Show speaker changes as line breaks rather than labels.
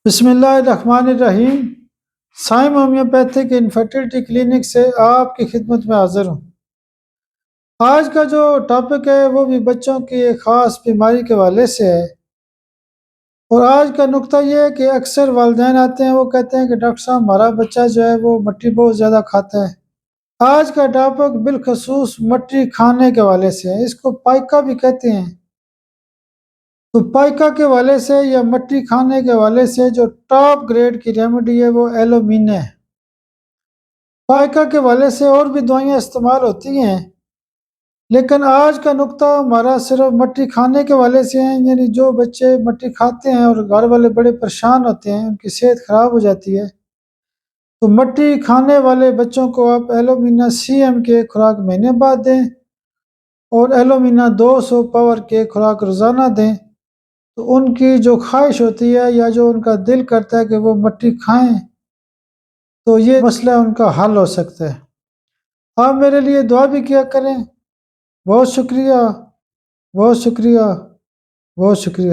بسم اللہ الرحمن الرحیم۔ سائم ہومیوپیتھک انفرٹیلٹی کلینک سے آپ کی خدمت میں حاضر ہوں۔ آج کا جو ٹاپک ہے وہ بھی بچوں کی ایک خاص بیماری کے حوالے سے ہے، اور آج کا نقطہ یہ ہے کہ اکثر والدین آتے ہیں، وہ کہتے ہیں کہ ڈاکٹر صاحب ہمارا بچہ جو ہے وہ مٹی بہت زیادہ کھاتا ہے۔ آج کا ٹاپک بالخصوص مٹی کھانے کے حوالے سے ہے، اس کو پائکا بھی کہتے ہیں۔ تو پائکا کے حوالے سے یا مٹی کھانے کے حوالے سے جو ٹاپ گریڈ کی ریمیڈی ہے وہ ایلومین ہے۔ پائکا کے حوالے سے اور بھی دوائیاں استعمال ہوتی ہیں، لیکن آج کا نقطہ ہمارا صرف مٹی کھانے کے حوالے سے ہیں، یعنی جو بچے مٹی کھاتے ہیں اور گھر والے بڑے پریشان ہوتے ہیں، ان کی صحت خراب ہو جاتی ہے، تو مٹی کھانے والے بچوں کو آپ ایلومینا سی ایم کے خوراک مہینے بعد دیں اور ایلومینا 200 پاور کے خوراک روزانہ دیں، تو ان کی جو خواہش ہوتی ہے یا جو ان کا دل کرتا ہے کہ وہ مٹی کھائیں، تو یہ مسئلہ ان کا حل ہو سکتا ہے۔ آپ میرے لیے دعا بھی کیا کریں۔ بہت شکریہ، بہت شکریہ، بہت شکریہ۔